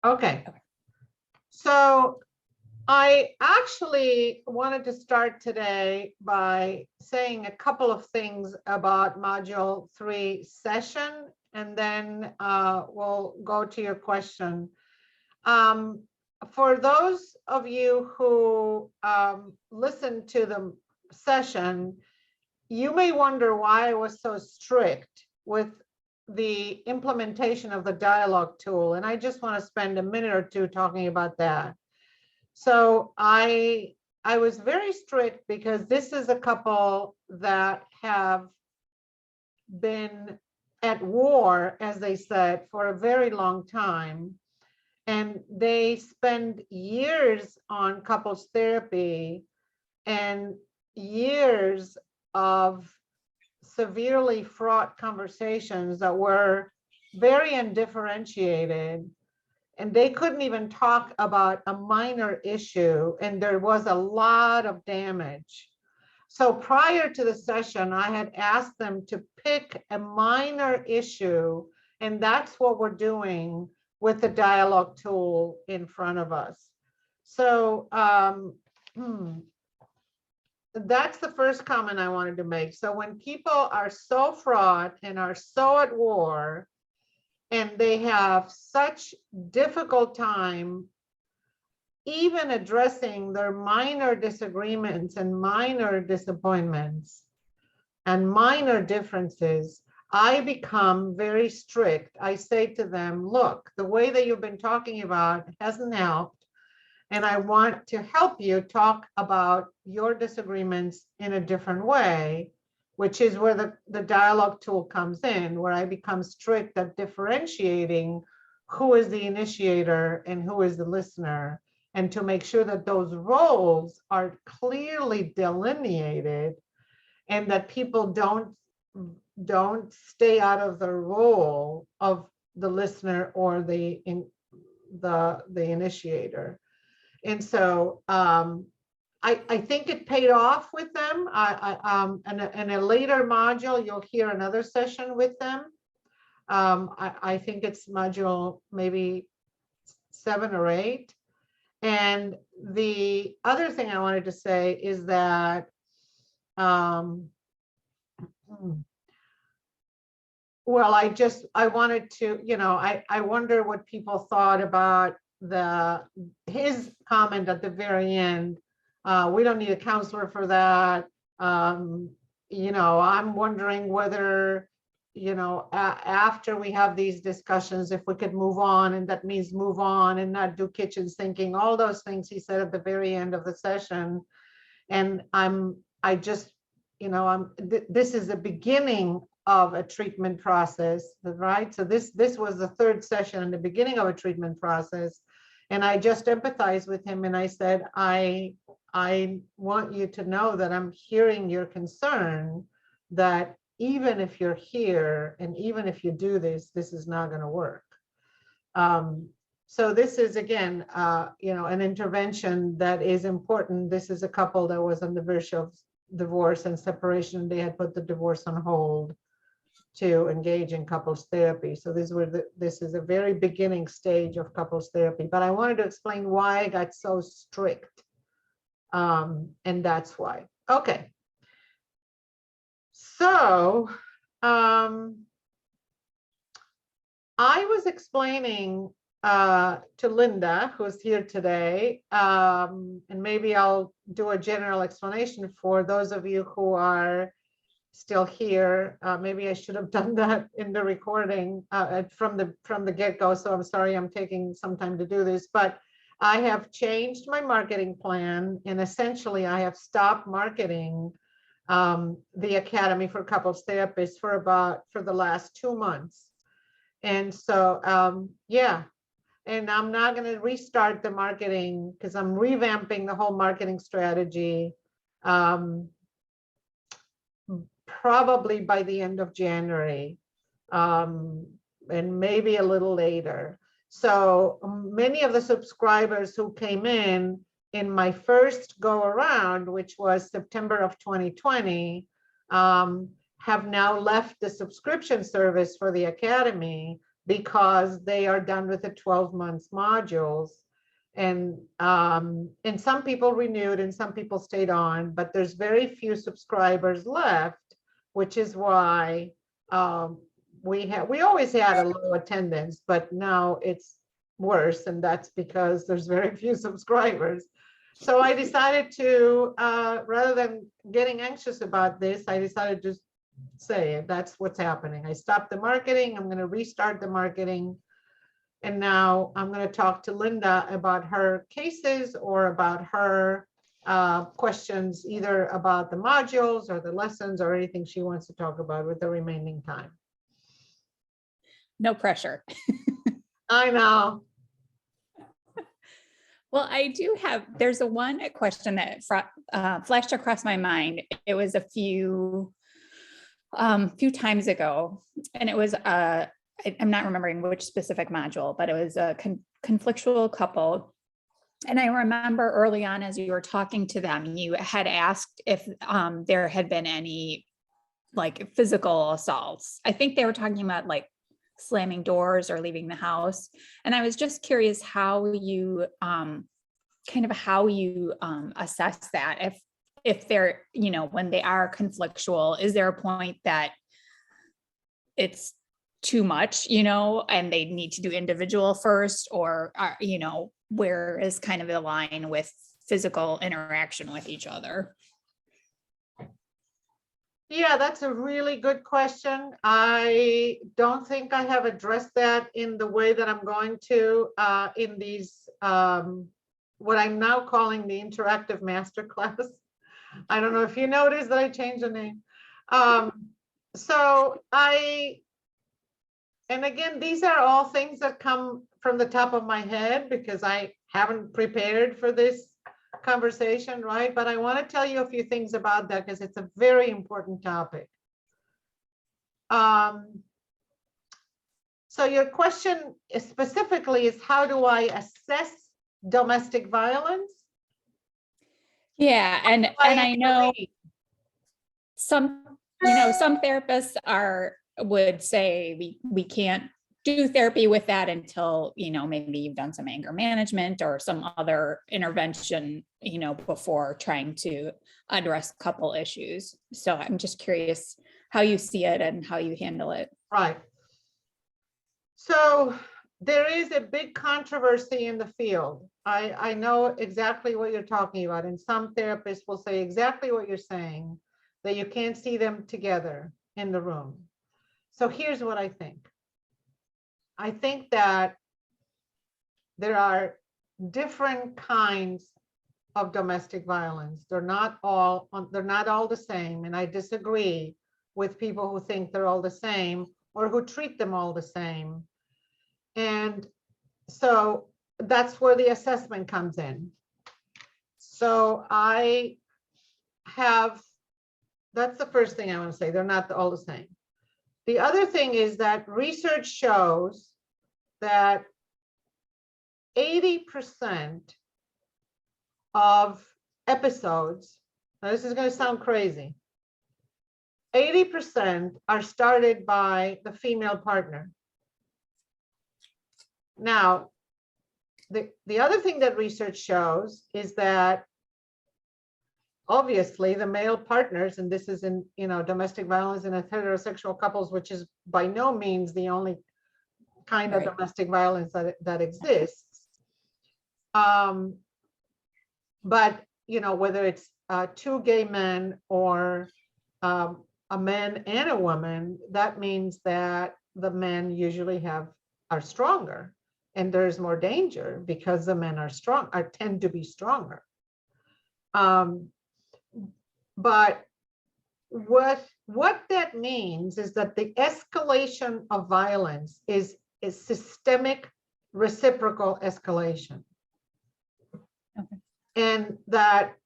Okay. So I actually wanted to start today by saying a couple of things about Module 3 session, and then we'll go to your question. For those of you who listened to the session, you may wonder why I was so strict with the implementation of the dialogue tool. And I just want to spend a minute or two talking about that. So I was very strict because this is a couple that have been at war, as they said, for a very long time. And they spend years on couples therapy and years of severely fraught conversations that were very undifferentiated, and they couldn't even talk about a minor issue, and there was a lot of damage. So prior to the session, I had asked them to pick a minor issue, and that's what we're doing with the dialogue tool in front of us. So that's the first comment I wanted to make. So when people are so fraught and are so at war, and they have such difficult time even addressing their minor disagreements and minor disappointments and minor differences, I become very strict. I say to them, look, the way that you've been talking about hasn't helped. And I want to help you talk about your disagreements in a different way, which is where the dialogue tool comes in, where I become strict at differentiating who is the initiator and who is the listener, and to make sure that those roles are clearly delineated and that people don't stay out of the role of the listener or the initiator. And so I think it paid off with them. In a later module, you'll hear another session with them. I think it's module maybe 7 or 8. And the other thing I wanted to say is that well, I wanted to, I wonder what people thought about his comment at the very end. We don't need a counselor for that. I'm wondering whether, after we have these discussions, if we could move on, and that means move on and not do kitchen sinking, all those things he said at the very end of the session. And this is the beginning of a treatment process, right? So this was the third session in the beginning of a treatment process. And I just empathized with him, and I said, I want you to know that I'm hearing your concern, that even if you're here and even if you do this, this is not going to work. So this is, again, an intervention that is important. This is a couple that was on the verge of divorce and separation. They had put the divorce on hold to engage in couples therapy. So this is a very beginning stage of couples therapy. But I wanted to explain why I got so strict. And that's why. Okay. So I was explaining to Linda, who's here today, and maybe I'll do a general explanation for those of you who are still here. Maybe I should have done that in the recording from the get-go. So I'm sorry, I'm taking some time to do this, but I have changed my marketing plan, and essentially I have stopped marketing the Academy for Couples Therapists for the last 2 months. And so, yeah, and I'm not going to restart the marketing because I'm revamping the whole marketing strategy. Probably by the end of January, and maybe a little later. So many of the subscribers who came in my first go around, which was September of 2020, have now left the subscription service for the Academy because they are done with the 12 months modules. And some people renewed and some people stayed on, but there's very few subscribers left, which is why we always had a low attendance, but now it's worse, and that's because there's very few subscribers. So I decided to, rather than getting anxious about this, I decided to say that's what's happening. I stopped the marketing. I'm going to restart the marketing. And now I'm going to talk to Linda about her cases or about her questions, either about the modules or the lessons or anything she wants to talk about with the remaining time. No pressure. I know. Well, I do have, there's a question that flashed across my mind. It was a few times ago, and it was, I'm not remembering which specific module, but it was a conflictual couple. And I remember early on, as you were talking to them, you had asked if there had been any like physical assaults. I think they were talking about like slamming doors or leaving the house. And I was just curious how you assess that. If they're, when they are conflictual, is there a point that it's too much, and they need to do individual first, or, where is kind of the line with physical interaction with each other? Yeah, that's a really good question. I don't think I have addressed that in the way that I'm going to in these, what I'm now calling the interactive masterclass. I don't know if you noticed that I changed the name. And again, these are all things that come from the top of my head because I haven't prepared for this conversation, right? But I want to tell you a few things about that because it's a very important topic. So your question specifically is, how do I assess domestic violence? Yeah, and I know some therapists would say we can't do therapy with that until, maybe you've done some anger management or some other intervention, before trying to address couple issues. So I'm just curious how you see it and how you handle it. Right. So there is a big controversy in the field. I know exactly what you're talking about. And some therapists will say exactly what you're saying, that you can't see them together in the room. So here's what I think. I think that there are different kinds of domestic violence. They're not all the same. And I disagree with people who think they're all the same or who treat them all the same. And so that's where the assessment comes in. So that's the first thing I want to say. They're not all the same. The other thing is that research shows that 80% of episodes, now this is going to sound crazy, 80% are started by the female partner. Now, the other thing that research shows is that obviously the male partners, and this is in domestic violence in heterosexual couples, which is by no means the only kind of domestic violence that exists. But whether it's two gay men or a man and a woman, that means that the men usually are stronger, and there's more danger because the men tend to be stronger. But what that means is that the escalation of violence is systemic reciprocal escalation. Okay. And that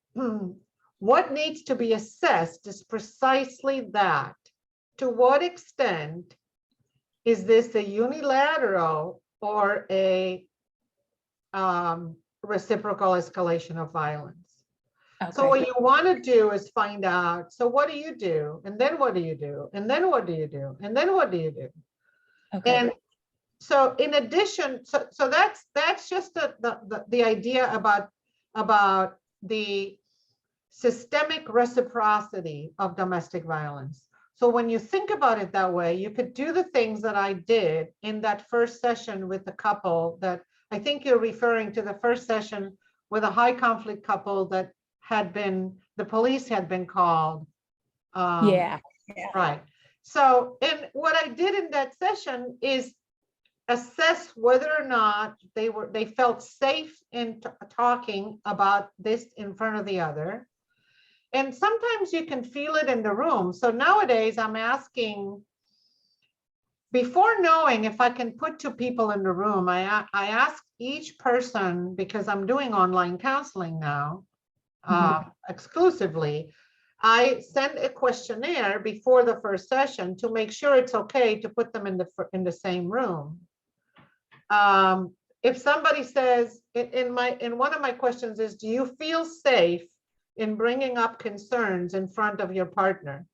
what needs to be assessed is precisely that. To what extent is this a unilateral or a reciprocal escalation of violence? Okay. So what you want to do is find out, so what do you do? And then what do you do? And then what do you do? And then what do you do? Okay. And So in addition, so that's just the idea about the systemic reciprocity of domestic violence. So when you think about it that way, you could do the things that I did in that first session with the couple that I think you're referring to, the first session with a high conflict couple that had been, the police had been called. Yeah. Right. So, and what I did in that session is assess whether or not they felt safe in talking about this in front of the other. And sometimes you can feel it in the room. So nowadays I'm asking, before knowing if I can put two people in the room, I ask each person, because I'm doing online counseling now, exclusively, I send a questionnaire before the first session to make sure it's okay to put them in the same room. If somebody says, in one of my questions is, do you feel safe in bringing up concerns in front of your partner?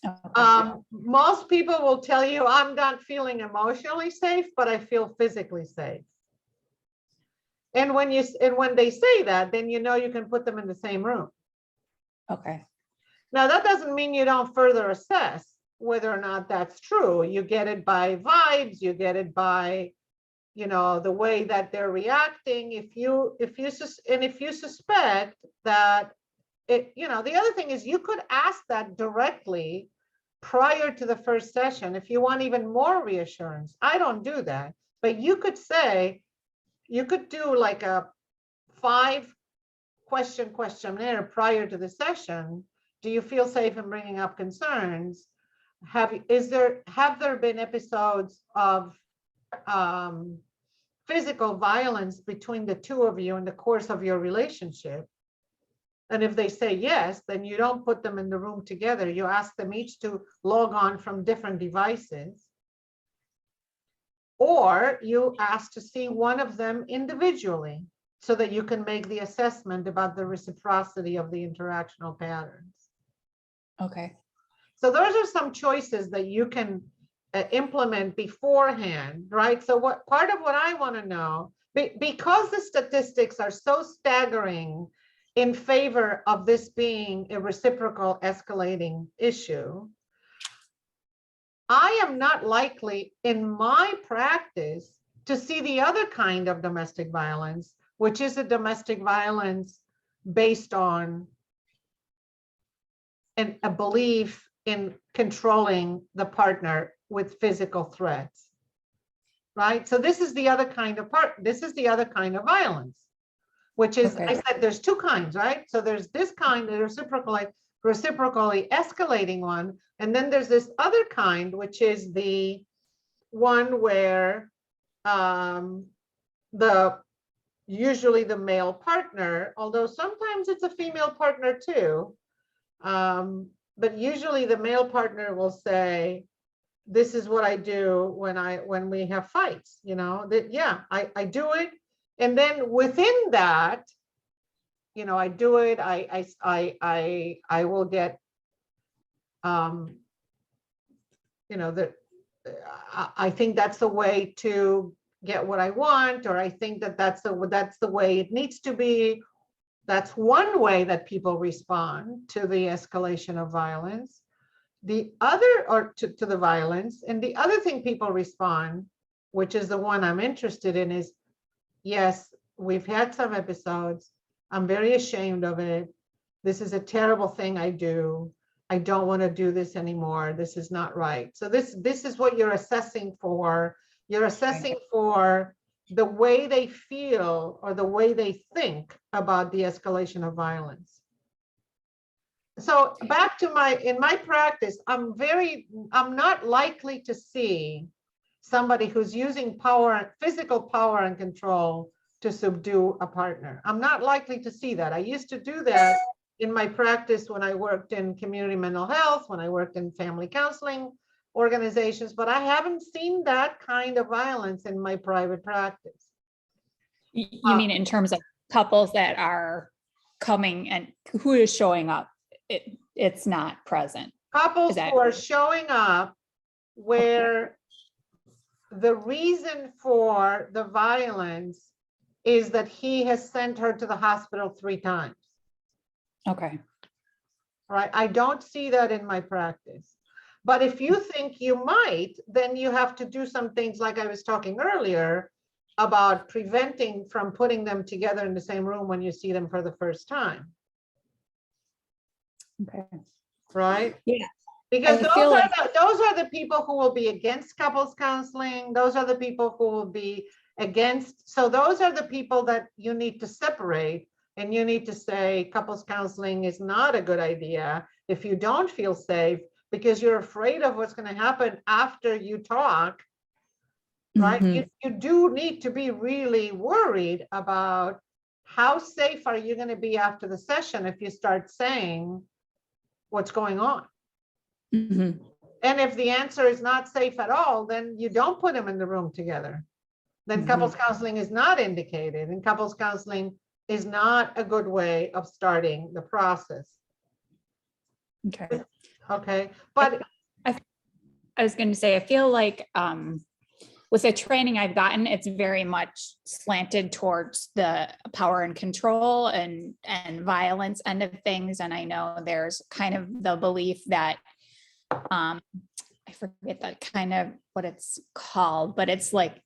Okay. Most people will tell you, I'm not feeling emotionally safe, but I feel physically safe. And when they say that, then you know you can put them in the same room. Okay. Now, that doesn't mean you don't further assess whether or not that's true. You get it by vibes, you get it by, the way that they're reacting. If you suspect that the other thing is, you could ask that directly prior to the first session if you want even more reassurance. I don't do that, but you could do like a 5-question questionnaire prior to the session. Do you feel safe in bringing up concerns? Have there been episodes of physical violence between the two of you in the course of your relationship? And if they say yes, then you don't put them in the room together. You ask them each to log on from different devices. Or you ask to see one of them individually so that you can make the assessment about the reciprocity of the interactional patterns. Okay. So those are some choices that you can implement beforehand, right? So part of what I want to know, because the statistics are so staggering in favor of this being a reciprocal escalating issue, I am not likely in my practice to see the other kind of domestic violence, which is a domestic violence based on a belief in controlling the partner with physical threats, right? So this is the other kind of violence, which is, I said, there's two kinds, right? So there's this kind, the reciprocally escalating one, and then there's this other kind, which is the one where usually the male partner, although sometimes it's a female partner too, but usually the male partner will say, this is what I do when we have fights, I do it. And then within that, I do it, I will get, I think that's the way to get what I want, or I think that's the way it needs to be. That's one way that people respond to the escalation of violence. The other, or to the violence, and the other thing people respond, which is the one I'm interested in, is, yes, we've had some episodes. I'm very ashamed of it. This is a terrible thing I do. I don't want to do this anymore. This is not right. So this is what you're assessing for. You're assessing for the way they feel or the way they think about the escalation of violence. So back to in my practice, I'm not likely to see somebody who's using physical power and control to subdue a partner. I'm not likely to see that. I used to do that in my practice when I worked in community mental health, when I worked in family counseling organizations, but I haven't seen that kind of violence in my private practice. You mean in terms of couples that are coming and who is showing up? It's not present. Couples who are showing up where the reason for the violence is that he has sent her to the hospital 3 times, Okay. right? I don't see that in my practice. But if you think you might, then you have to do some things like I was talking earlier about preventing from putting them together in the same room when you see them for the first time, Okay. right? Yeah. Because I those feel are like those are the people who will be against couples counseling. Those are the people who will be against. So those are the people that you need to separate, and you need to say couples counseling is not a good idea if you don't feel safe because you're afraid of what's going to happen after you talk, right? Mhm. You do need to be really worried about how safe are you going to be after the session if you start saying what's going on. Mhm. And if the answer is not safe at all, then you don't put them in the room together. Then couples counseling is not indicated, and couples counseling is not a good way of starting the process. Okay. Okay, but I was going to say, I feel like with the training I've gotten, it's very much slanted towards the power and control and violence end of things. And I know there's kind of the belief that I forget that kind of what it's called, but it's like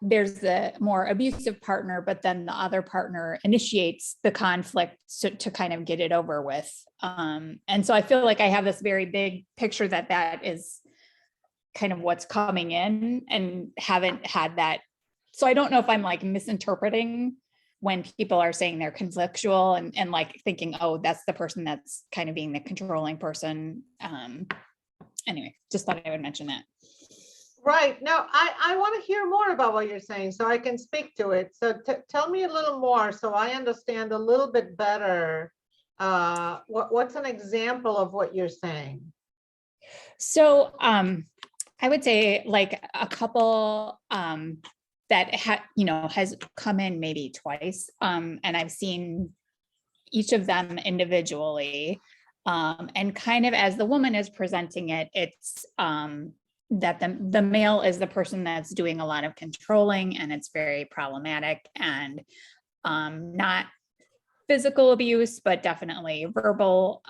there's the more abusive partner, but then the other partner initiates the conflict to kind of get it over with. And so I feel like I have this very big picture that is kind of what's coming in, and haven't had that. So I don't know if I'm like misinterpreting when people are saying they're conflictual and like thinking, oh, that's the person that's kind of being the controlling person. Anyway, just thought I would mention that. right now, I want to hear more about what you're saying so I can speak to it. So tell me a little more so I understand a little bit better. What's an example of what you're saying? So I would say like a couple that has come in maybe twice, and I've seen each of them individually, and kind of as the woman is presenting it, it's that the male is the person that's doing a lot of controlling, and it's very problematic, and not physical abuse, but definitely verbal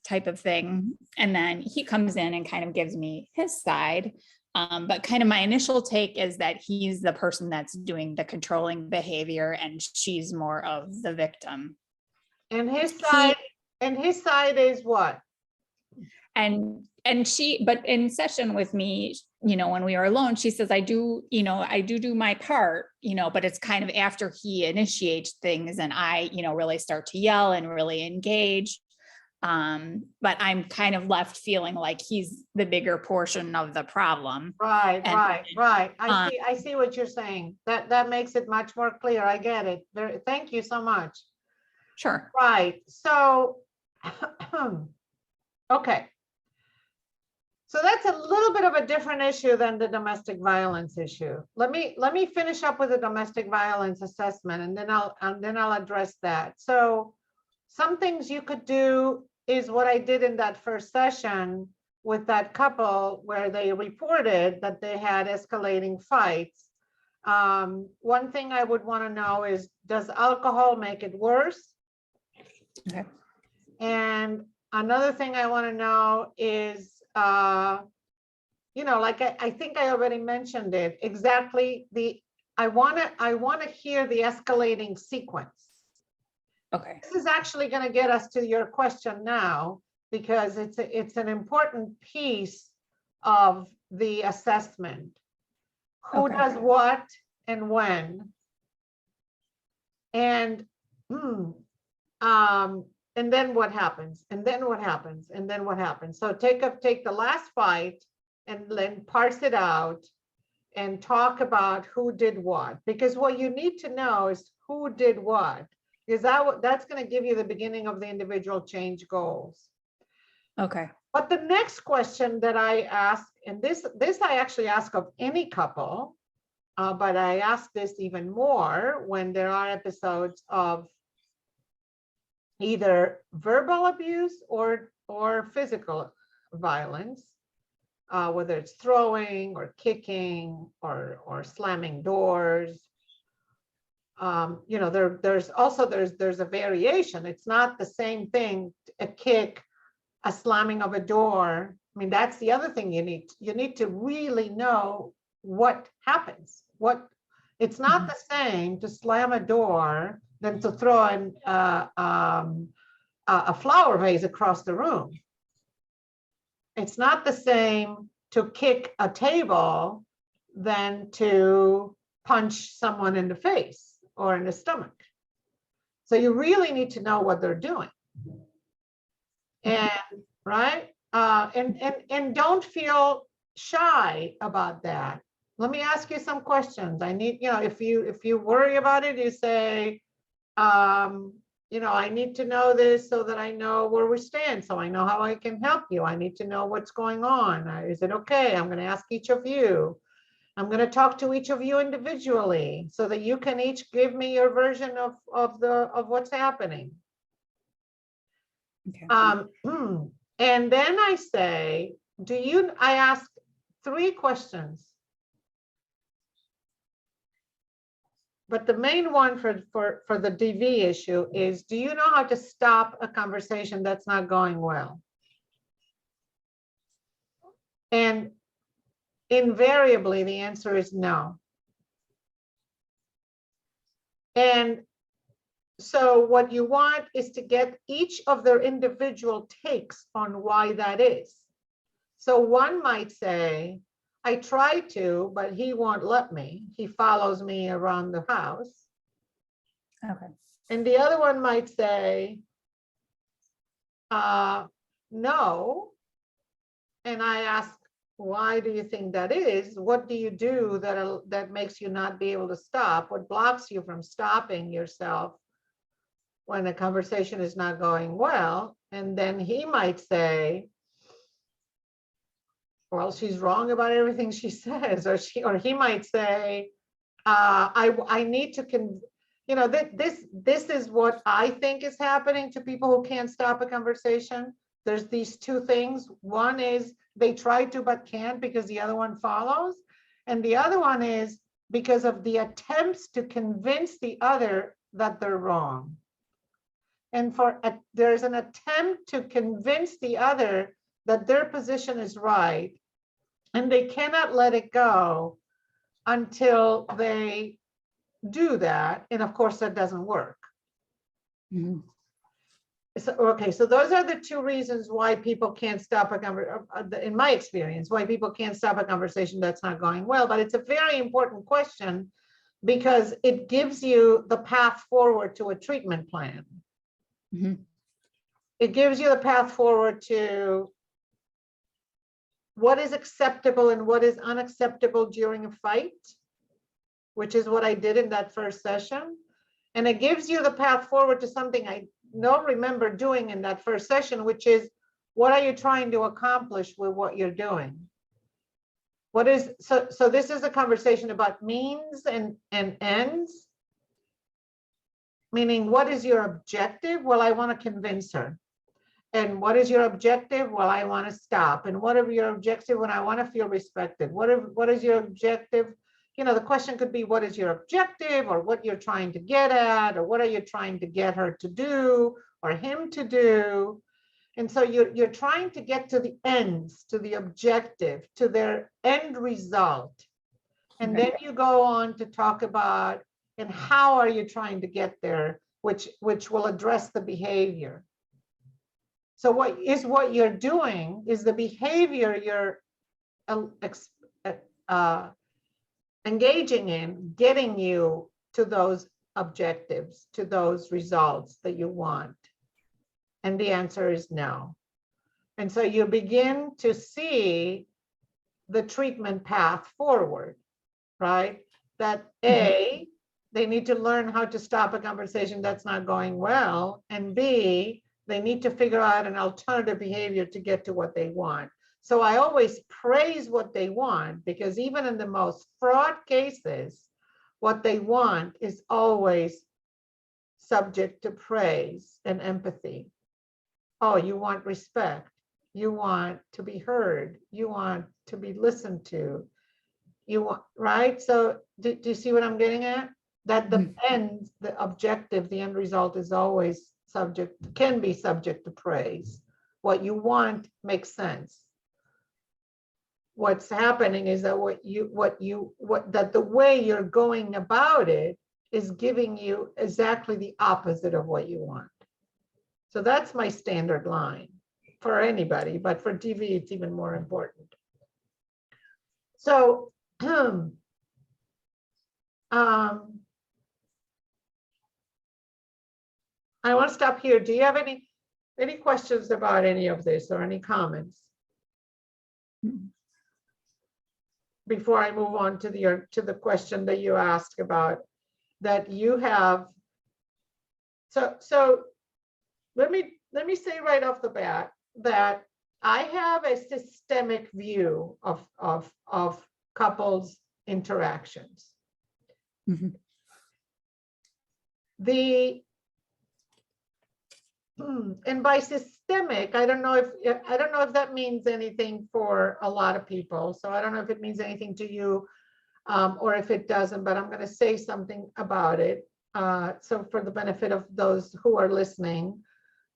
type of thing. And then he comes in and kind of gives me his side. But kind of my initial take is that he's the person that's doing the controlling behavior and she's more of the victim. And his side is what? But in session with me, when we were alone, she says, I do my part, but it's kind of after he initiates things and I, really start to yell and really engage. But I'm kind of left feeling like he's the bigger portion of the problem. Right. Um, I see what you're saying. That makes it much more clear. I get it. Thank you so much. Sure. Right. So, okay. So that's a little bit of a different issue than the domestic violence issue. Let me finish up with the domestic violence assessment, and then I'll address that. So some things you could do is what I did in that first session with that couple where they reported that they had escalating fights. One thing I would want to know is, does alcohol make it worse? Okay. And another thing I want to know is, like I think I already mentioned it, exactly I want to hear the escalating sequence. Okay. This is actually going to get us to your question now, because it's an important piece of the assessment. Who Okay. does what and when? And and then what happens? And then what happens? And then what happens? So take the last fight and then parse it out and talk about who did what. Because what you need to know is who did what, because that's going to give you the beginning of the individual change goals. Okay. But the next question that I ask, and this I actually ask of any couple, but I ask this even more when there are episodes of either verbal abuse or physical violence, whether it's throwing or kicking or slamming doors. You know, there's a variation. It's not the same thing, a kick, a slamming of a door. I mean, that's the other thing you need to really know what happens. It's not the same to slam a door than to throw a flower vase across the room. It's not the same to kick a table than to punch someone in the face or in the stomach. So you really need to know what they're doing. And right. And don't feel shy about that. Let me ask you some questions. I need, you know, if you worry about it, you say, you know, I need to know this so that I know where we stand, so I know how I can help you. I need to know what's going on. Is it okay? I'm going to ask each of you. I'm going to talk to each of you individually so that you can each give me your version of what's happening. Okay. And then I say, I ask 3 questions. But the main one for the DV issue is, do you know how to stop a conversation that's not going well? And invariably, the answer is no. And so what you want is to get each of their individual takes on why that is. So one might say, I try to, but he won't let me. He follows me around the house. Okay. And the other one might say, no. And I ask, why do you think that is? What do you do that makes you not be able to stop? What blocks you from stopping yourself when a conversation is not going well? And then he might say, well, she's wrong about everything she says, or he might say, I need to you know, this is what I think is happening to people who can't stop a conversation. There's these 2 things. One is they try to but can't because the other one follows, and the other one is because of the attempts to convince the other that they're wrong. And there's an attempt to convince the other that their position is right, and they cannot let it go until they do that. And of course, that doesn't work. Mm-hmm. So, okay, so those are the 2 reasons why people can't stop a conversation, in my experience, why people can't stop a conversation that's not going well. But it's a very important question because it gives you the path forward to a treatment plan. Mm-hmm. It gives you the path forward to what is acceptable and what is unacceptable during a fight, which is what I did in that first session. And it gives you the path forward to something I don't remember doing in that first session, which is, what are you trying to accomplish with what you're doing? So this is a conversation about means and ends, meaning what is your objective? Well, I want to convince her. And what is your objective? Well, I want to stop. And what are your objective? When I want to feel respected. What is your objective? You know, the question could be, what is your objective, or what you're trying to get at, or what are you trying to get her to do or him to do? And so you're trying to get to the ends, to the objective, to their end result. And then you go on to talk about, and how are you trying to get there, which will address the behavior. So what you're doing is the behavior you're engaging in, getting you to those objectives, to those results that you want. And the answer is no. And so you begin to see the treatment path forward, right? That A, they need to learn how to stop a conversation that's not going well, and B, they need to figure out an alternative behavior to get to what they want. So I always praise what they want, because even in the most fraught cases, what they want is always subject to praise and empathy. Oh, you want respect. You want to be heard. You want to be listened to. You want, right? So do you see what I'm getting at? That the end, the objective, the end result is always subject, can be subject to praise. What you want makes sense. What's happening is that that the way you're going about it is giving you exactly the opposite of what you want. So that's my standard line for anybody, but for TV, it's even more important. So, I want to stop here. Do you have any questions about any of this or any comments before I move on to the question that you asked about that you have? So let me say right off the bat that I have a systemic view of couples interactions. Mm-hmm. And by systemic, I don't know if that means anything for a lot of people. So I don't know if it means anything to you, or if it doesn't, but I'm going to say something about it. So for the benefit of those who are listening,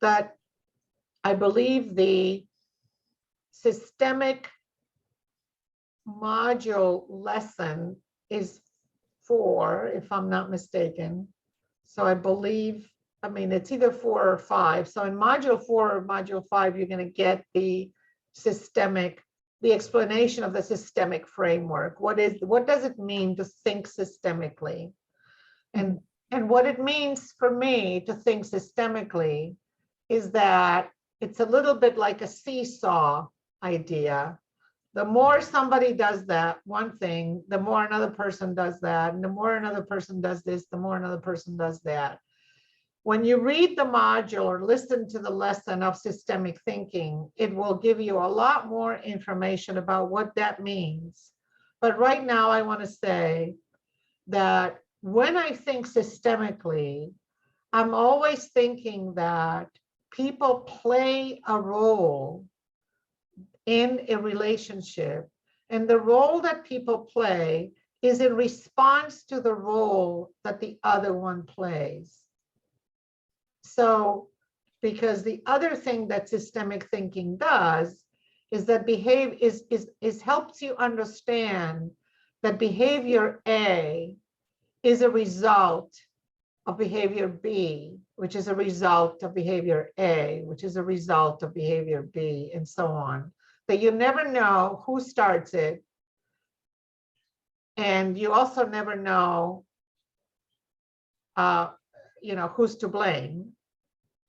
that I believe the systemic module lesson is 4, if I'm not mistaken. So I believe, I mean, it's either 4 or 5. So in module 4 or module 5, you're going to get the explanation of the systemic framework. What does it mean to think systemically? And what it means for me to think systemically is that it's a little bit like a seesaw idea. The more somebody does that one thing, the more another person does that. And the more another person does this, the more another person does that. When you read the module or listen to the lesson of systemic thinking, it will give you a lot more information about what that means. But right now, I want to say that when I think systemically, I'm always thinking that people play a role in a relationship, and the role that people play is in response to the role that the other one plays. So, because the other thing that systemic thinking does is that helps you understand that behavior A is a result of behavior B, which is a result of behavior A, which is a result of behavior B, and so on. That you never know who starts it. And you also never know, who's to blame.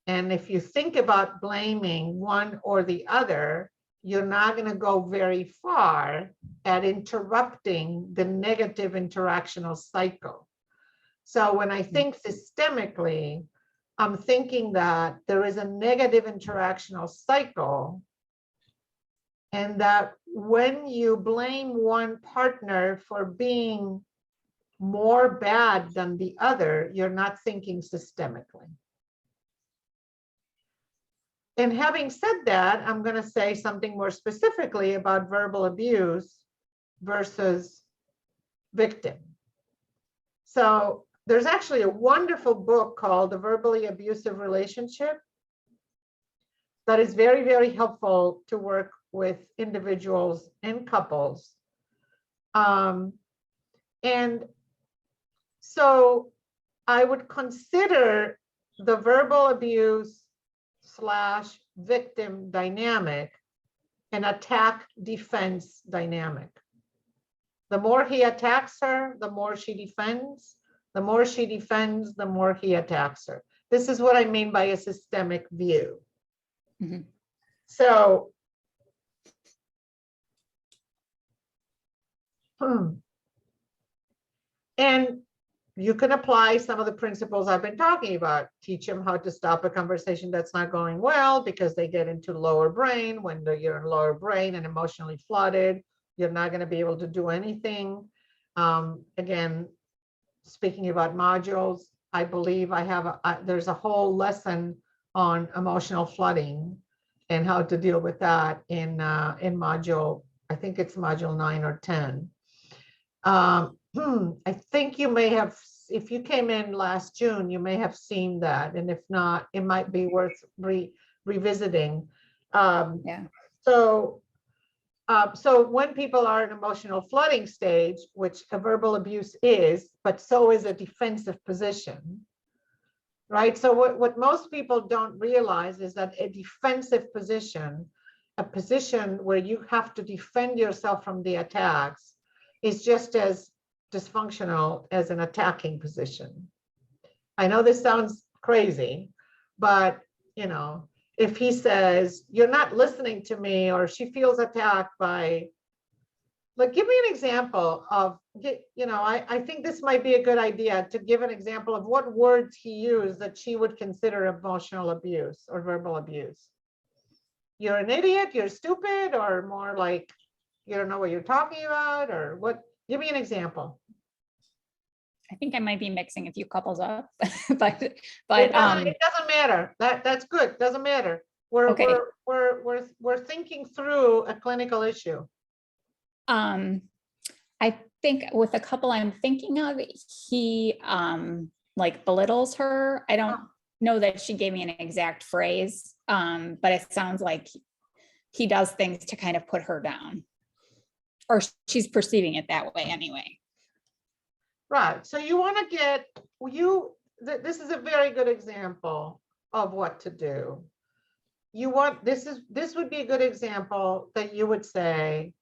And if you think about blaming one or the other, you're not going to go very far at interrupting the negative interactional cycle. So when I think systemically, I'm thinking that there is a negative interactional cycle, and that when you blame one partner for being more bad than the other, you're not thinking systemically. And having said that, I'm going to say something more specifically about verbal abuse versus victim. So there's actually a wonderful book called The Verbally Abusive Relationship that is very, very helpful to work with individuals and couples. And so I would consider the verbal abuse / victim dynamic an attack defense dynamic. The more he attacks her, the more she defends. The more she defends, the more he attacks her. This is what I mean by a systemic view. Mm-hmm. So, and you can apply some of the principles I've been talking about. Teach them how to stop a conversation that's not going well because they get into lower brain. When you're in lower brain and emotionally flooded, you're not going to be able to do anything. Again, speaking about modules, I believe I have there's a whole lesson on emotional flooding and how to deal with that in module, I think it's module 9 or 10. I think you may have, if you came in last June, you may have seen that, and if not, it might be worth revisiting. Yeah. So when people are in emotional flooding stage, which a verbal abuse is, but so is a defensive position, right? So what most people don't realize is that a defensive position, a position where you have to defend yourself from the attacks, is just as dysfunctional as an attacking position. I know this sounds crazy, but you know, if he says, you're not listening to me, or she feels attacked by, like, give me an example of, you know, I think this might be a good idea to give an example of what words he used that she would consider emotional abuse or verbal abuse. You're an idiot, you're stupid, or more like, you don't know what you're talking about, or what? Give me an example. I think I might be mixing a few couples up, but It doesn't matter. That's good. Doesn't matter. Okay. We're thinking through a clinical issue. I think with a couple I'm thinking of, he like belittles her. I don't know that she gave me an exact phrase, but it sounds like he does things to kind of put her down, or she's perceiving it that way anyway. Right. So you want to get this is a very good example of what to do. This would be a good example that you would say,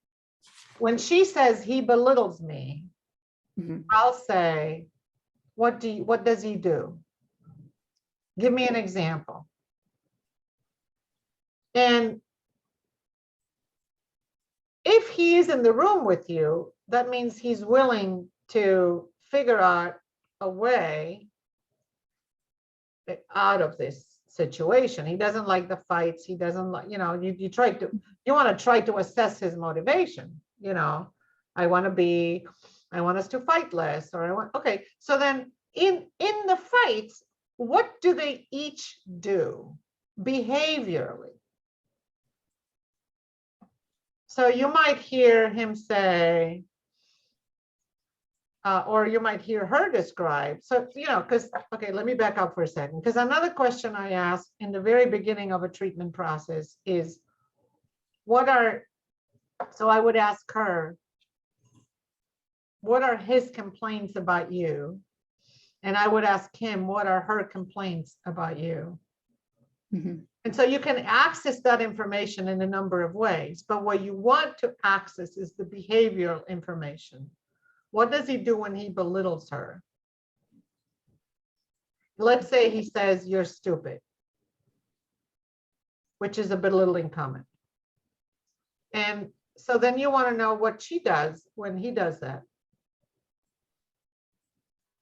when she says he belittles me, I'll say, what does he do? Give me an example. And if he's in the room with you, that means he's willing to figure out a way out of this situation. He doesn't like the fights. He doesn't like, you know, you want to try to assess his motivation. You know, I want us to fight less, or okay. So then in the fights, what do they each do behaviorally? So you might hear him say, or you might hear her describe. So, you know, because, okay, let me back up for a second. Because another question I ask in the very beginning of a treatment process is, so I would ask her, what are his complaints about you? And I would ask him, what are her complaints about you? And so you can access that information in a number of ways, but what you want to access is the behavioral information. What does he do when he belittles her? Let's say he says, you're stupid, which is a belittling comment. And so then you want to know what she does when he does that.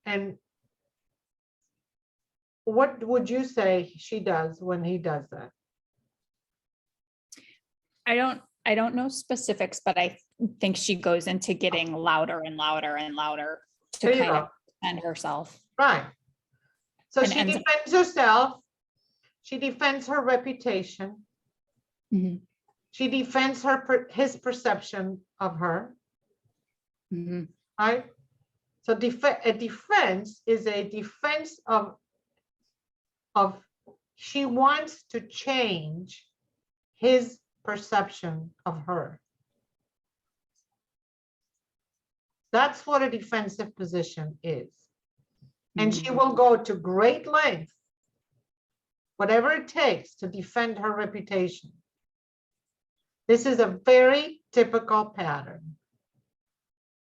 And what would you say she does when he does that? I don't know specifics, but I think she goes into getting louder and louder and louder to kind of defend herself. Right. So she defends herself. She defends her reputation. She defends his perception of her. Right. So a defense is a defense of she wants to change his perception of her. That's what a defensive position is. And she will go to great lengths, whatever it takes, to defend her reputation. This is a very typical pattern.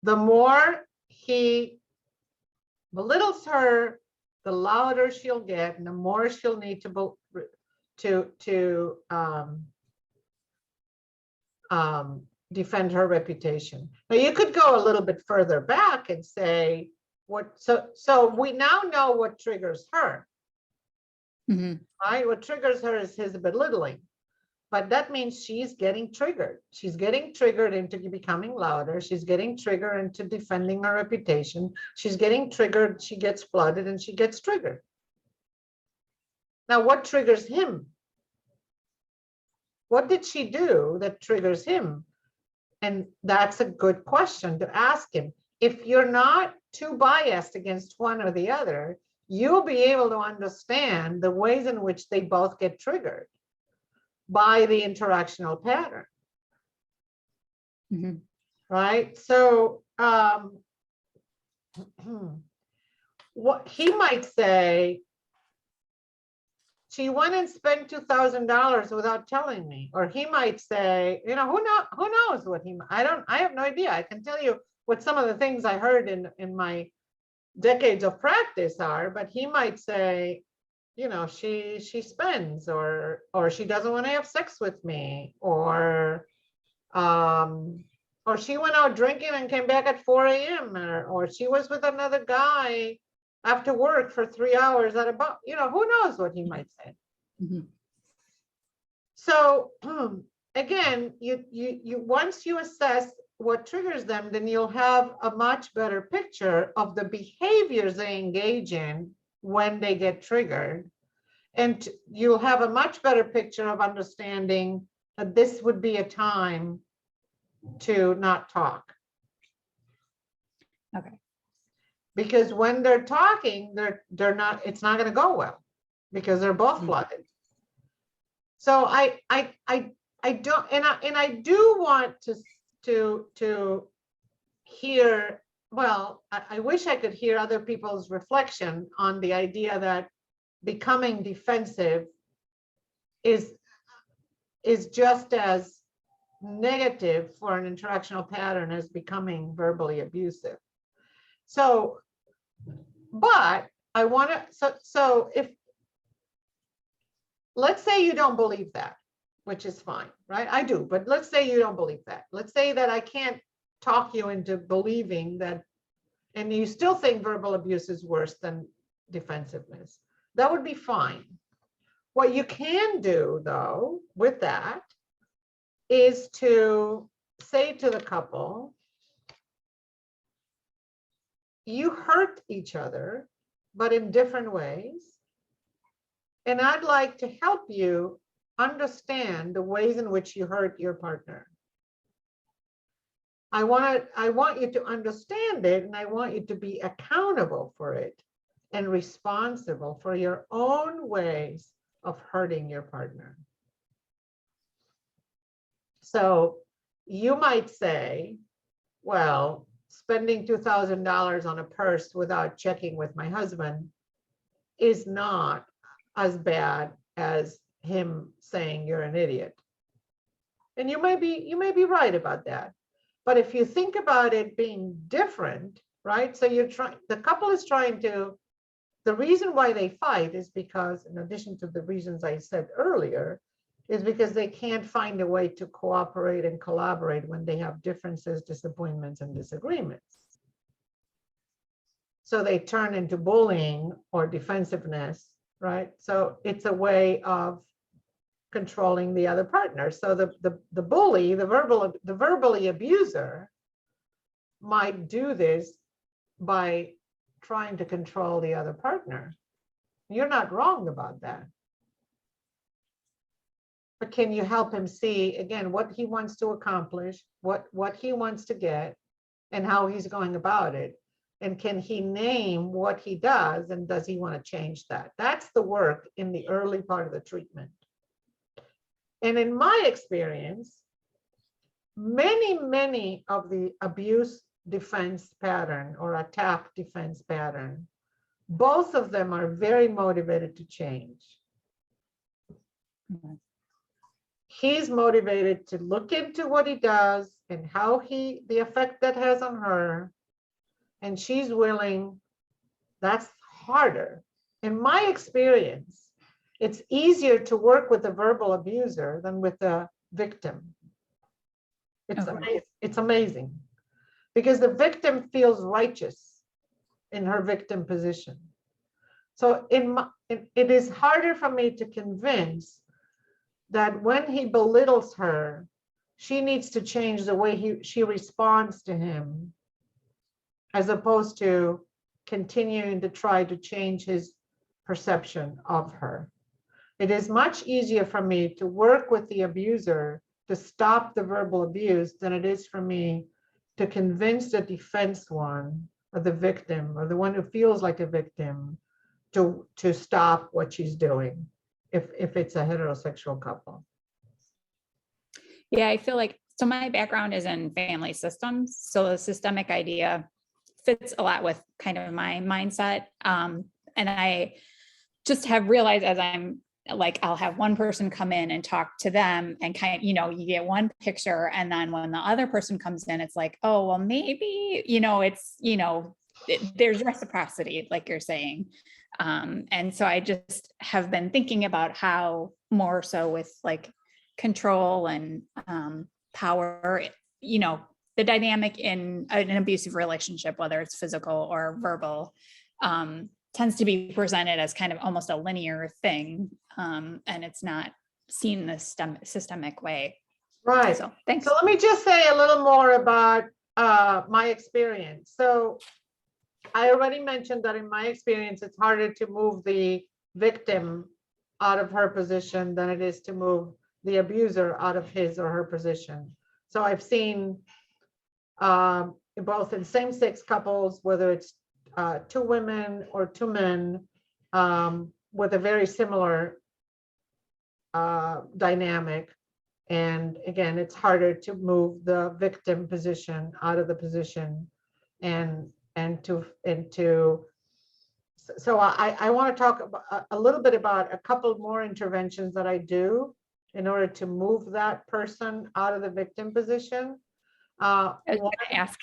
The more he belittles her, the louder she'll get, and the more she'll need to defend her reputation. Now you could go a little bit further back and say, so we now know what triggers her, right? What triggers her is his belittling, but that means she's getting triggered. She's getting triggered into becoming louder. She's getting triggered into defending her reputation. She's getting triggered. She gets flooded and she gets triggered. Now, what triggers him? What did she do that triggers him? And that's a good question to ask him. If you're not too biased against one or the other, you'll be able to understand the ways in which they both get triggered by the interactional pattern. Mhm. Right? So what he might say, she went and spent $2,000 without telling me. Or he might say, you know, who knows what I have no idea. I can tell you what some of the things I heard in my decades of practice are, but he might say, you know, she spends, or she doesn't want to have sex with me, or she went out drinking and came back at 4 a.m. or she was with another guy after work for 3 hours at a bar. You know, who knows what he might say. Mhm. So again, you once you assess what triggers them, then you'll have a much better picture of the behaviors they engage in when they get triggered. And you'll have a much better picture of understanding that this would be a time to not talk. Okay. Because when they're talking, they're not, it's not going to go well because they're both Mhm. flooded. So I don't, and I do want to hear, well, I wish I could hear other people's reflection on the idea that becoming defensive is just as negative for an interactional pattern as becoming verbally abusive. So, but I want to, so if, let's say you don't believe that, which is fine, right? I do, but let's say you don't believe that. Let's say that I can't talk you into believing that, and you still think verbal abuse is worse than defensiveness. That would be fine. What you can do, though, with that is to say to the couple, you hurt each other, but in different ways. And I'd like to help you understand the ways in which you hurt your partner. I want you to understand it, and I want you to be accountable for it and responsible for your own ways of hurting your partner. So you might say, well, spending $2,000 on a purse without checking with my husband is not as bad as him saying you're an idiot. And you may be right about that. But if you think about it being different, right? So the couple is trying to, the reason why they fight is because, in addition to the reasons I said earlier, is because they can't find a way to cooperate and collaborate when they have differences, disappointments, and disagreements. So they turn into bullying or defensiveness, right? So it's a way of controlling the other partner. So the bully, the verbally abuser might do this by trying to control the other partner. You're not wrong about that. But can you help him see, again, what he wants to accomplish, what he wants to get, and how he's going about it? And can he name what he does, and does he want to change that? That's the work in the early part of the treatment. And in my experience, many of the abuse defense pattern or attack defense pattern, both of them are very motivated to change. Mhm. He's motivated to look into what he does and how the effect that has on her. And she's willing, that's harder. In my experience, it's easier to work with a verbal abuser than with a victim. It's Okay. amazing. It's amazing because the victim feels righteous in her victim position. So it is harder for me to convince that when he belittles her, she needs to change the way she responds to him, as opposed to continuing to try to change his perception of her. It is much easier for me to work with the abuser to stop the verbal abuse than it is for me to convince the defense one or the victim or the one who feels like a victim to stop what she's doing if it's a heterosexual couple. Yeah, I feel like, so my background is in family systems. So the systemic idea fits a lot with kind of my mindset. And I just have realized as I'm like, I'll have one person come in and talk to them and kind of, you get one picture. And then when the other person comes in, it's like, oh, well, maybe, it's, there's reciprocity, like you're saying. And so I just have been thinking about how more so with like control and power, the dynamic in an abusive relationship, whether it's physical or verbal, tends to be presented as kind of almost a linear thing. And it's not seen in this systemic way. Right. So thanks. So let me just say a little more about my experience. So I already mentioned that in my experience, it's harder to move the victim out of her position than it is to move the abuser out of his or her position. So I've seen both in same-sex couples, whether it's 2 women or 2 men, with a very similar dynamic. And again, it's harder to move the victim position out of the position so I want to talk about a little bit about a couple more interventions that I do in order to move that person out of the victim position. I was going to ask.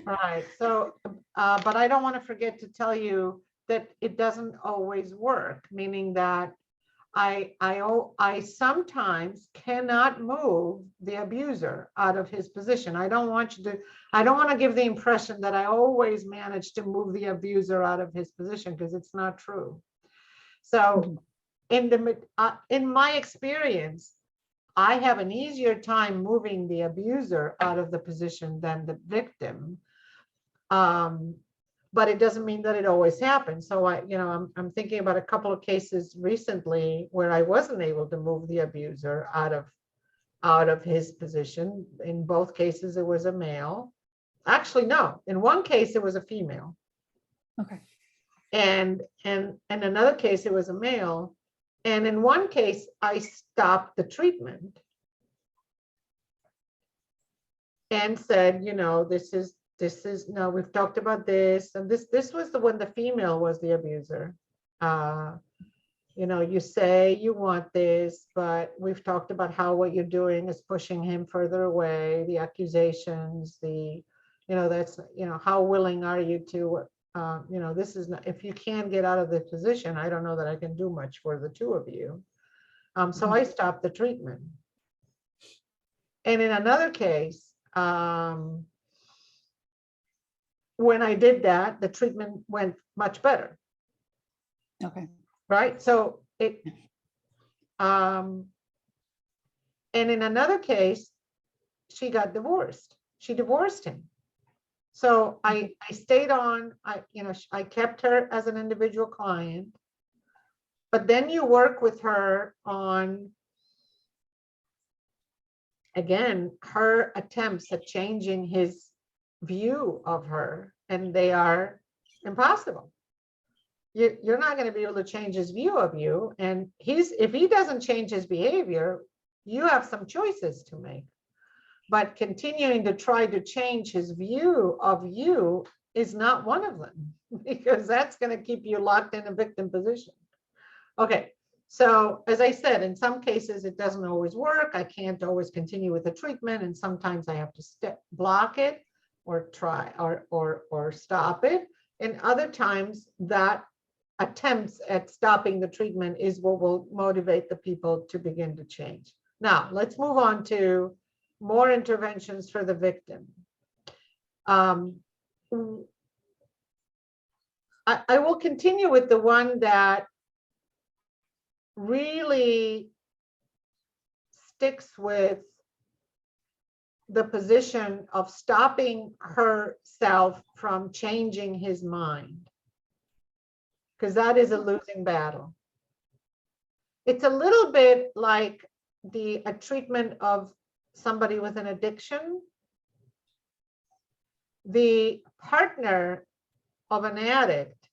Right. So, but I don't want to forget to tell you that it doesn't always work, meaning that I sometimes cannot move the abuser out of his position. I don't want to give the impression that I always manage to move the abuser out of his position, because it's not true. So in my experience, I have an easier time moving the abuser out of the position than the victim. But it doesn't mean that it always happens. So I'm thinking about a couple of cases recently where I wasn't able to move the abuser out of his position. In both cases, it was a male. Actually, no. In one case, it was a female. Okay. And another case, it was a male. And in one case, I stopped the treatment and said, this is no, we've talked about this, and this was when the female was the abuser. You say you want this, but we've talked about how what you're doing is pushing him further away, the accusations, that's, how willing are you to, this is not, if you can't get out of the position, I don't know that I can do much for the 2 of you. So I stopped the treatment. And in another case, when I did that, the treatment went much better. Okay. Right. So and in another case, she got divorced. She divorced him. So I stayed on, I kept her as an individual client, but then you work with her on, again, her attempts at changing his view of her, and they are impossible. You're not going to be able to change his view of you, and if he doesn't change his behavior, you have some choices to make. But continuing to try to change his view of you is not one of them, because that's going to keep you locked in a victim position. Okay. So as I said, in some cases, it doesn't always work. I can't always continue with the treatment, and sometimes I have to block it or try or stop it. And other times, that attempts at stopping the treatment is what will motivate the people to begin to change. Now, let's move on to more interventions for the victim. I will continue with the one that really sticks with the position of stopping herself from changing his mind, because that is a losing battle. it's a little bit like a treatment of somebody with an addiction. The partner of an addict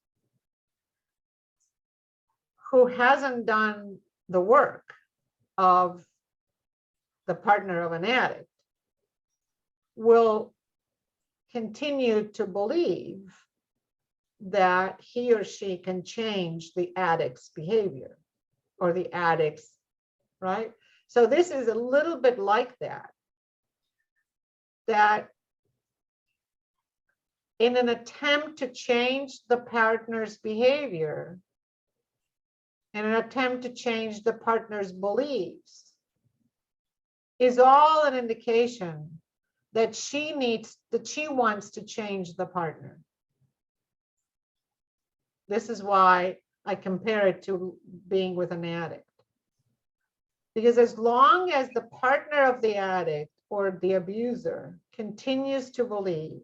who hasn't done the work of the partner of an addict will continue to believe that he or she can change the addict's behavior or the addict's, right? So this is a little bit like that, that in an attempt to change the partner's behavior, in an attempt to change the partner's beliefs, is all an indication that she wants to change the partner. This is why I compare it to being with an addict. Because as long as the partner of the addict or the abuser continues to believe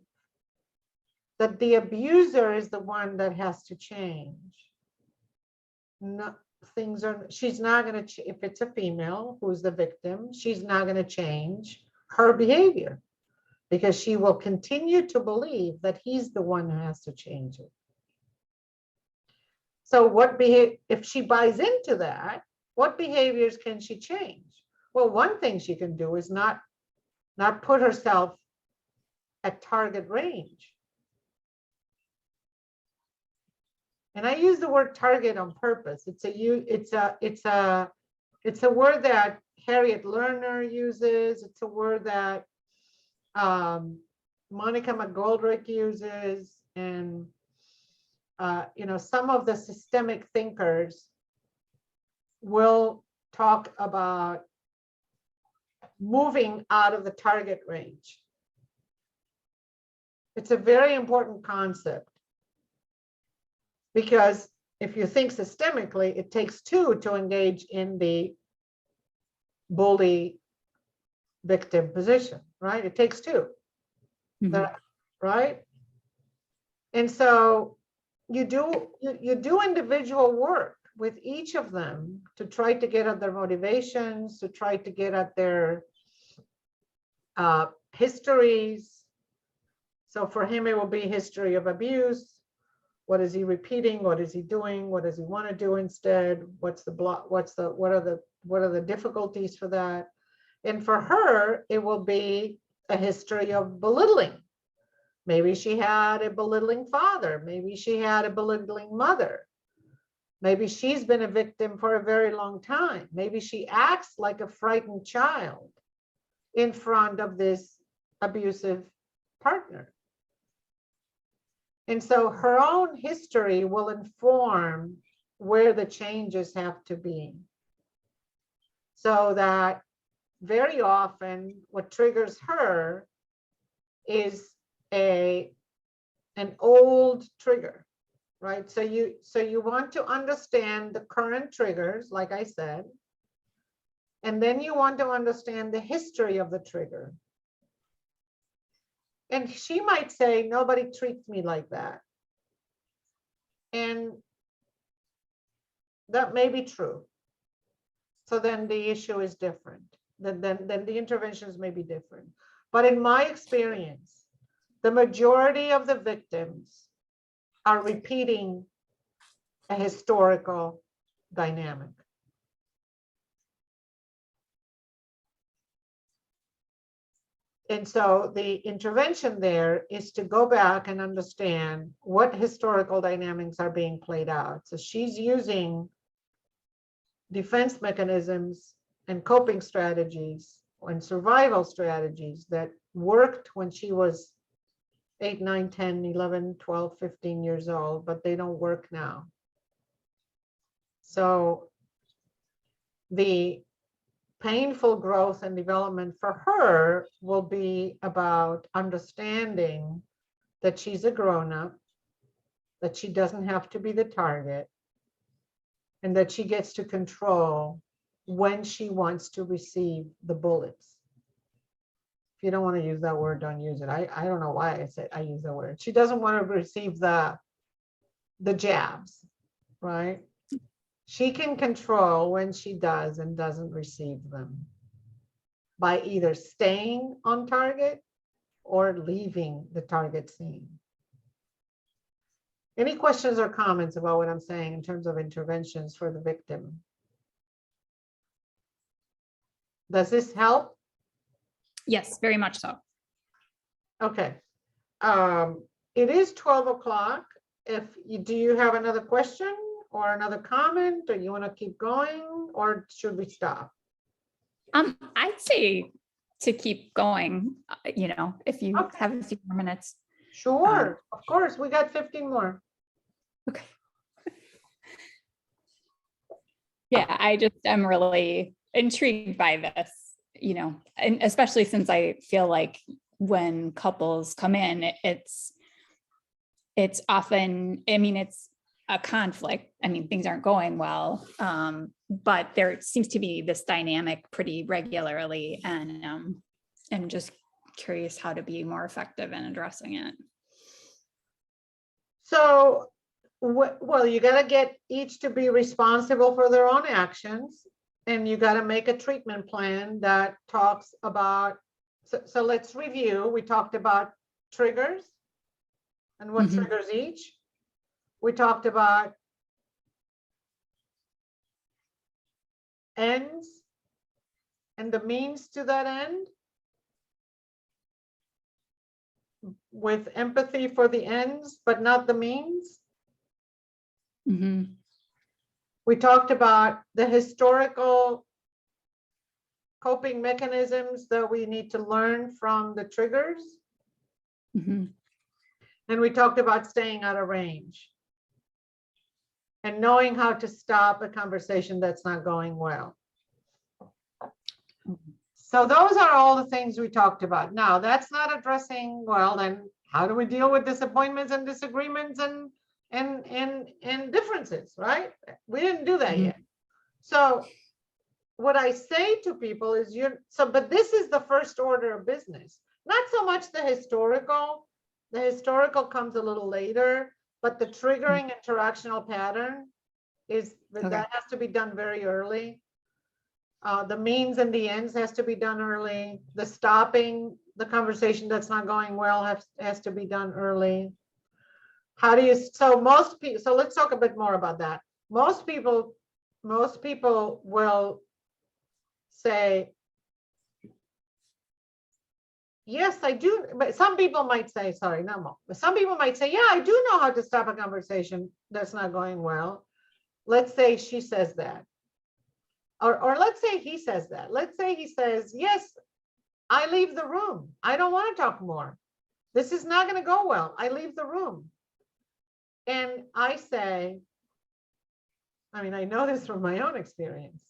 that the abuser is the one that has to change, she's not going to, if it's a female who's the victim, she's not going to change her behavior because she will continue to believe that he's the one who has to change it. So if she buys into that, what behaviors can she change? Well, one thing she can do is not put herself at target range. And I use the word target on purpose. It's a word that Harriet Lerner uses. It's a word that Monica McGoldrick uses, and some of the systemic thinkers will talk about moving out of the target range. It's a very important concept, because if you think systemically, it takes two to engage in the bully victim position, right? It takes two, right? And so you do individual work with each of them to try to get at their motivations, to try to get at their histories. So for him, it will be history of abuse. What is he repeating? What is he doing? What does he want to do instead? What are the difficulties for that? And for her, it will be a history of belittling. Maybe she had a belittling father. Maybe she had a belittling mother. Maybe she's been a victim for a very long time. Maybe she acts like a frightened child in front of this abusive partner. And so her own history will inform where the changes have to be. So that very often what triggers her is an old trigger, right? So you want to understand the current triggers, like I said, and then you want to understand the history of the trigger. And she might say, nobody treats me like that. And that may be true. So then the issue is different. Then the interventions may be different. But in my experience, the majority of the victims are repeating a historical dynamic. And so the intervention there is to go back and understand what historical dynamics are being played out. So she's using defense mechanisms and coping strategies and survival strategies that worked when she was 8, 9, 10, 11, 12, 15 years old, but they don't work now. So the painful growth and development for her will be about understanding that she's a grown-up, that she doesn't have to be the target, and that she gets to control when she wants to receive the bullets. If you don't want to use that word, don't use it. I don't know why I use the word. She doesn't want to receive the jabs, right? she can control when she does and doesn't receive them by either staying on target or leaving the target scene. Any questions or comments about what I'm saying in terms of interventions for the victim? Does this help? Yes, very much so. Okay. It is 12 o'clock. Do you have another question or another comment, or you want to keep going, or should we stop? I'd say to keep going, if you Okay. have a few more minutes. Sure, of course, we got 15 more. Okay. Yeah, I'm really intrigued by this, and especially since I feel like when couples come in, it's often, it's a conflict. Things aren't going well, but there seems to be this dynamic pretty regularly, and I'm just curious how to be more effective in addressing it. So, well, you got to get each to be responsible for their own actions, and you got to make a treatment plan that talks about, so let's review. We talked about triggers and what triggers each. We talked about ends and the means to that end, with empathy for the ends, but not the means. Mm-hmm. We talked about the historical coping mechanisms that we need to learn from the triggers. Mm-hmm. And we talked about staying out of range and knowing how to stop a conversation that's not going well. So those are all the things we talked about. Now, that's not addressing, well, then how do we deal with disappointments and disagreements and differences, right? We didn't do that yet. So what I say to people is but this is the first order of business, not so much the historical. The historical comes a little later, but the triggering interactional pattern is that has to be done very early. The means and the ends has to be done early. The stopping the conversation that's not going well has to be done early. So let's talk a bit more about that. Most people will say, yes, I do. But some people might say, sorry, not most, but some people might say, yeah, I do know how to stop a conversation that's not going well. Let's say she says that. Or let's say he says that. Let's say he says, yes, I leave the room. I don't want to talk more. This is not going to go well. I leave the room. And I say, I know this from my own experience,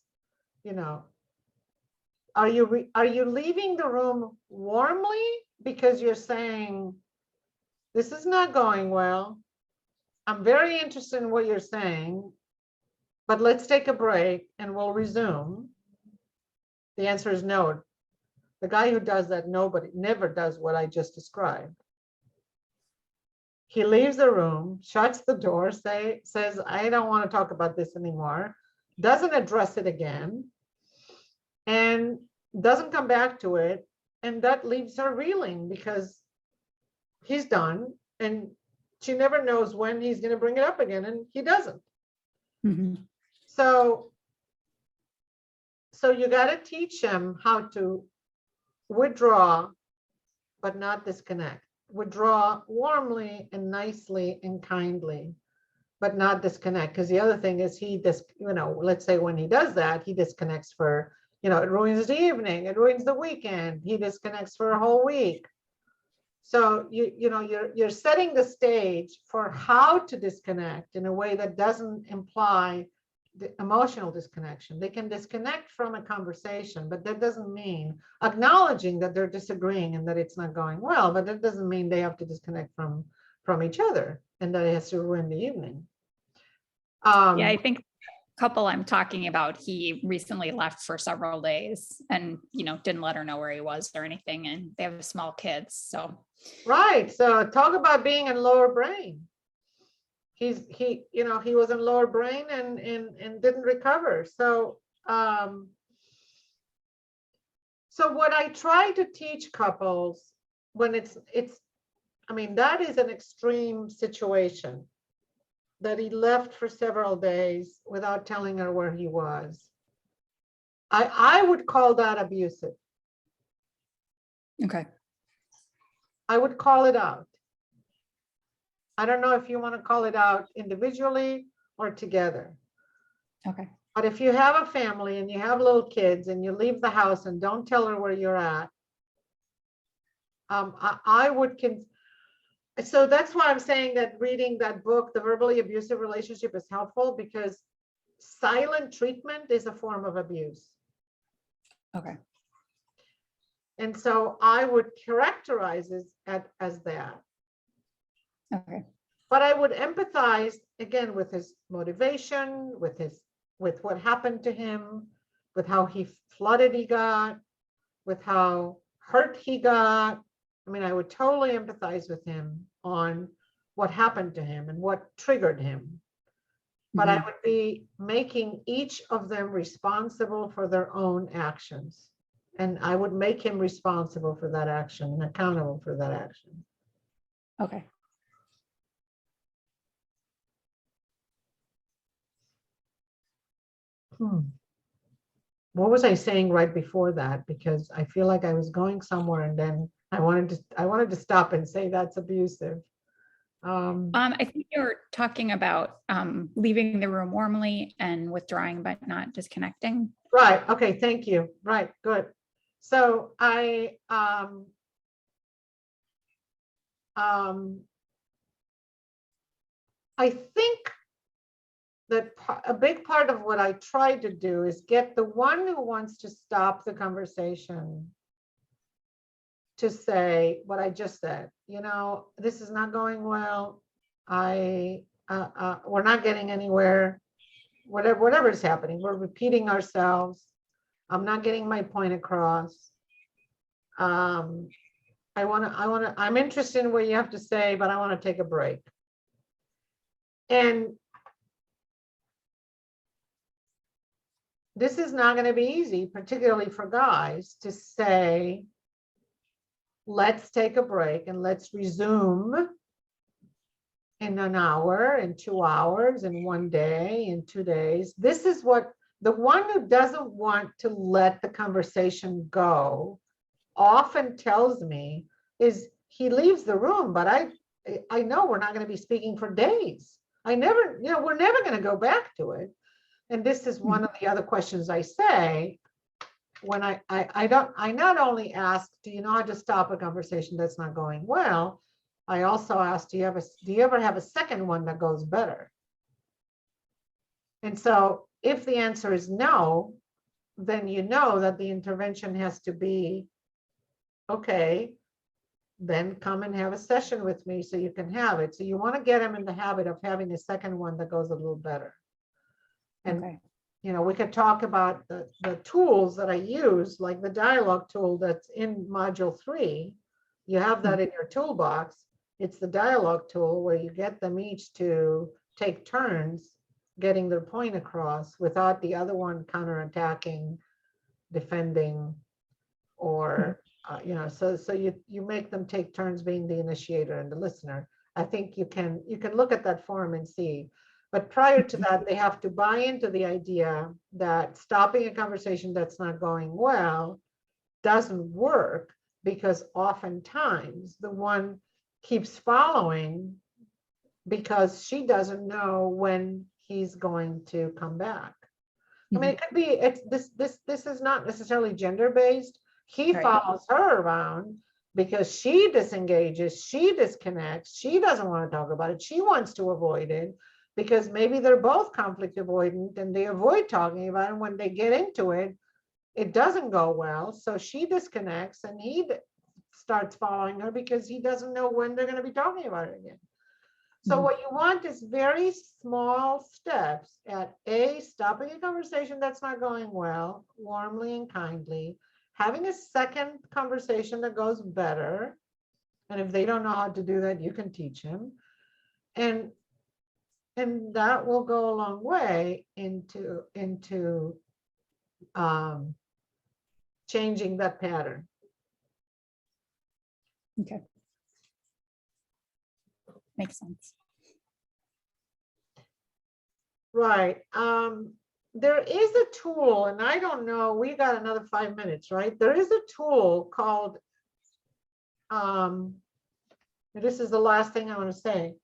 are you leaving the room warmly because you're saying, this is not going well. I'm very interested in what you're saying, but let's take a break and we'll resume. The answer is no. The guy who does that, never does what I just described. He leaves the room, shuts the door, says, I don't want to talk about this anymore, doesn't address it again, and doesn't come back to it. And that leaves her reeling because he's done, and she never knows when he's going to bring it up again, and he doesn't. Mm-hmm. So you got to teach him how to withdraw, but not disconnect. Withdraw warmly and nicely and kindly, but not disconnect. Because the other thing is let's say when he does that, he disconnects for, it ruins the evening, it ruins the weekend, he disconnects for a whole week. So you're setting the stage for how to disconnect in a way that doesn't imply the emotional disconnection. They can disconnect from a conversation, but that doesn't mean acknowledging that they're disagreeing and that it's not going well, but that doesn't mean they have to disconnect from each other and that it has to ruin the evening. Yeah, I think the couple I'm talking about, he recently left for several days and, didn't let her know where he was or anything. And they have small kids. So. Right. So talk about being in lower brain. he was in lower brain and didn't recover. So so what I try to teach couples when I mean, that is an extreme situation that he left for several days without telling her where he was. I would call that abusive. Okay. I would call it out. I don't know if you want to call it out individually or together. Okay. But if you have a family and you have little kids and you leave the house and don't tell her where you're at, I would so that's why I'm saying that reading that book, The Verbally Abusive Relationship, is helpful, because silent treatment is a form of abuse. Okay. And so I would characterize it as that. Okay. But I would empathize again with his motivation, with what happened to him, with how flooded he got, with how hurt he got. I mean, I would totally empathize with him on what happened to him and what triggered him. But I would be making each of them responsible for their own actions. And I would make him responsible for that action and accountable for that action. Okay. What was I saying right before that? Because I feel like I was going somewhere and then I wanted to stop and say that's abusive. I think you're talking about leaving the room warmly and withdrawing, but not disconnecting. Right. Okay. Thank you. Right. Good. So I think that a big part of what I try to do is get the one who wants to stop the conversation to say what I just said. This is not going well. We're not getting anywhere. Whatever is happening, we're repeating ourselves. I'm not getting my point across. I'm interested in what you have to say, but I want to take a break. And this is not going to be easy, particularly for guys, to say, let's take a break and let's resume in an hour, in 2 hours, in 1 day, in 2 days. This is what the one who doesn't want to let the conversation go often tells me is he leaves the room, but I know we're not going to be speaking for days. We're never going to go back to it. And this is one of the other questions I say when I not only ask, do you know how to stop a conversation that's not going well? I also ask, do you ever have a second one that goes better? And so if the answer is no, then you know that the intervention has to be, okay, then come and have a session with me so you can have it. So you want to get them in the habit of having a second one that goes a little better. And Okay. we could talk about the tools that I use, like the dialogue tool that's in module 3. You have that in your toolbox. It's the dialogue tool where you get them each to take turns getting their point across without the other one counterattacking, defending, or so you make them take turns being the initiator and the listener. I think you can look at that form and see. But prior to that, they have to buy into the idea that stopping a conversation that's not going well doesn't work, because oftentimes the one keeps following because she doesn't know when he's going to come back. I mean, it could be this is not necessarily gender-based. He follows her around because she disengages, she disconnects, she doesn't want to talk about it, she wants to avoid it, because maybe they're both conflict avoidant and they avoid talking about it. And when they get into it, it doesn't go well. So she disconnects and he starts following her because he doesn't know when they're going to be talking about it again. So what you want is very small steps at stopping a conversation that's not going well, warmly and kindly, having a second conversation that goes better. And if they don't know how to do that, you can teach him. And And that will go a long way into changing that pattern. Okay. Makes sense. Right. There is a tool, and I don't know, we got another 5 minutes, right? There is a tool called, this is the last thing I want to say.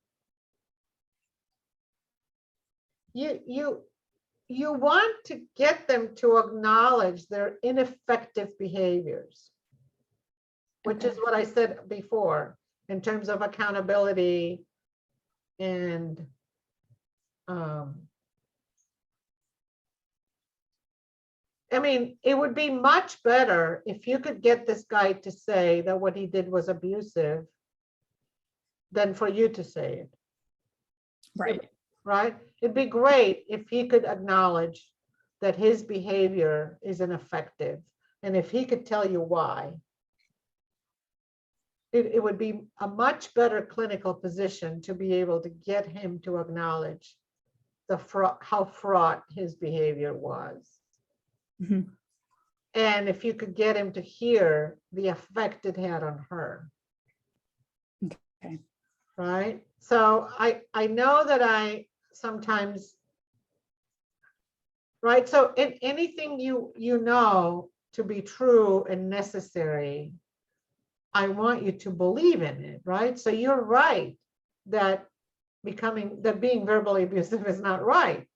You want to get them to acknowledge their ineffective behaviors, which is what I said before in terms of accountability and I mean, it would be much better if you could get this guy to say that what he did was abusive than for you to say it. Right. Right? It'd be great if he could acknowledge that his behavior is ineffective, and if he could tell you why. It would be a much better clinical position to be able to get him to acknowledge how fraught his behavior was. Mm-hmm. And if you could get him to hear the effect it had on her. Okay. Right? So I know that I sometimes, right? So in anything you know to be true and necessary, I want you to believe in it, right? So you're right that being verbally abusive is not right.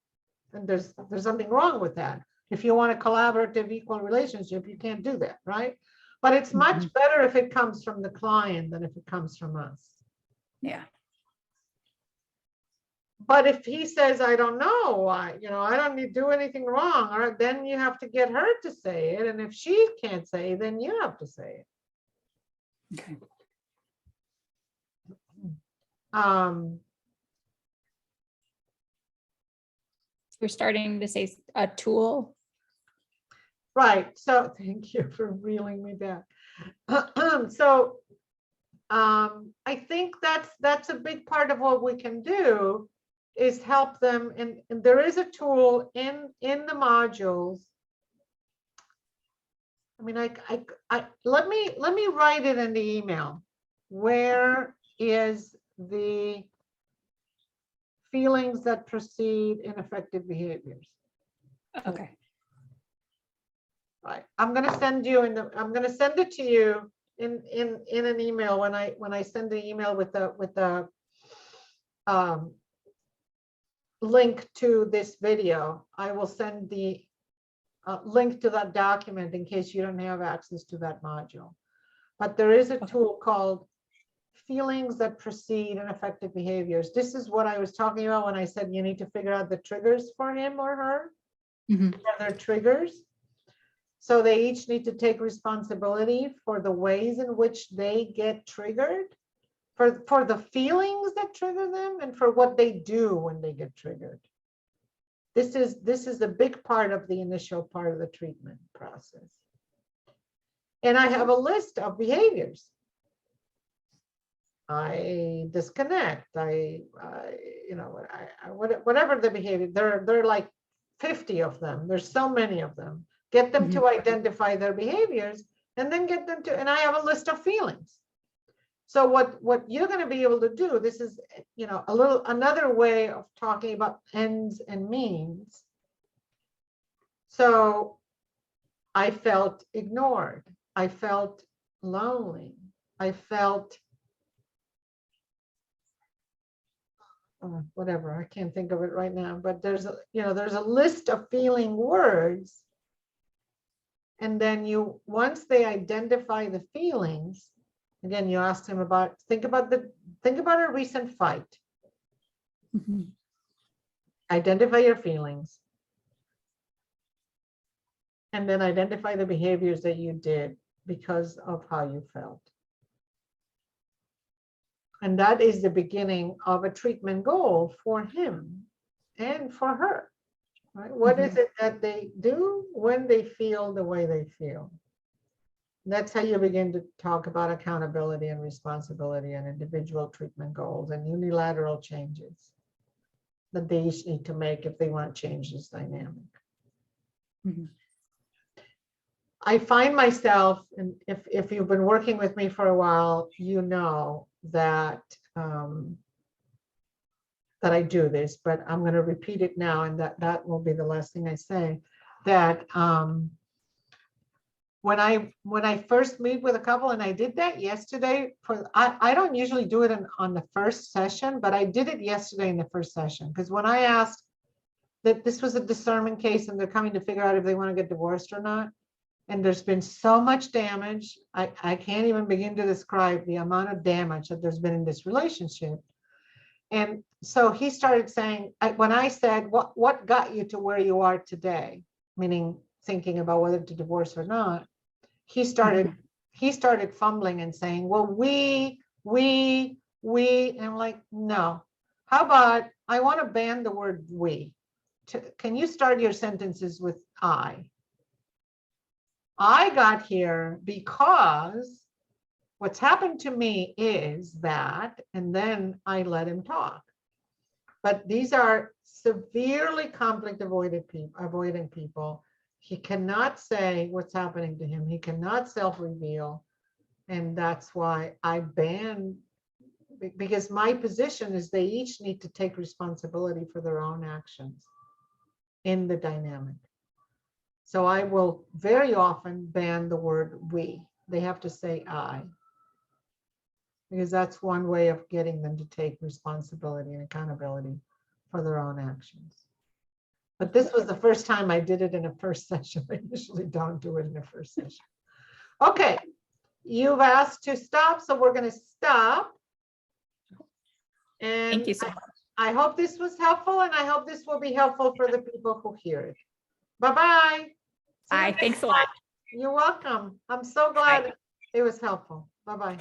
And there's something wrong with that. If you want a collaborative, equal relationship, you can't do that, right? But it's much better if it comes from the client than if it comes from us. Yeah. But if he says, I don't know, I don't need to do anything wrong, all right, then you have to get her to say it. And if she can't say it, then you have to say it. Okay. We're starting to say a tool. Right. So thank you for reeling me back. So I think that's a big part of what we can do is help them. And there is a tool in the modules. I mean, let me write it in the email. Where is the feelings that precede ineffective behaviors? Okay. Right. I'm going to send it to you in an email when I send the email with the link to this video. I will send the link to that document in case you don't have access to that module. But there is a tool called feelings that precede ineffective behaviors. This is what I was talking about when I said you need to figure out the triggers for him or her. Mm-hmm. What are their triggers? So they each need to take responsibility for the ways in which they get triggered, for the feelings that trigger them, and for what they do when they get triggered. This is the big part of the initial part of the treatment process. And I have a list of behaviors. I disconnect. Whatever the behavior, there are like 50 of them. There's so many of them. Get them to identify their behaviors, and then get them to, and I have a list of feelings. So what you're going to be able to do, this is, another way of talking about ends and means. So I felt ignored. I felt lonely. I felt whatever, I can't think of it right now, but there's a list of feeling words. And then once they identify the feelings, again, you ask them think about a recent fight. Mm-hmm. Identify your feelings. And then identify the behaviors that you did because of how you felt. And that is the beginning of a treatment goal for him and for her. Right? What is it that they do when they feel the way they feel? That's how you begin to talk about accountability and responsibility and individual treatment goals and unilateral changes. that they each need to make if they want to change this dynamic. Mhm. I find myself, and if you've been working with me for a while, you know that that I do this, but I'm going to repeat it now, and that will be the last thing I say. That when I first meet with a couple, and I did that yesterday. I don't usually do it on the first session, but I did it yesterday in the first session, because when I asked that this was a discernment case and they're coming to figure out if they want to get divorced or not, and there's been so much damage, I can't even begin to describe the amount of damage that there's been in this relationship. And so he started saying, when I said, what got you to where you are today, meaning thinking about whether to divorce or not, he started fumbling and saying, well, we, and I'm like, no. How about, I want to ban the word we. Can you start your sentences with I? I got here because what's happened to me is that, and then I let him talk. But these are severely conflict avoiding people. He cannot say what's happening to him. He cannot self-reveal. And that's why I ban, because my position is they each need to take responsibility for their own actions in the dynamic. So I will very often ban the word we. They have to say I, because that's one way of getting them to take responsibility and accountability for their own actions. But this was the first time I did it in a first session. I usually don't do it in a first session. Okay, you've asked to stop, so we're going to stop. And Thank you so much. I hope this was helpful, and I hope this will be helpful for the people who hear it. Bye-bye. Bye. Thanks a lot. You're welcome. I'm so glad it was helpful. Bye-bye.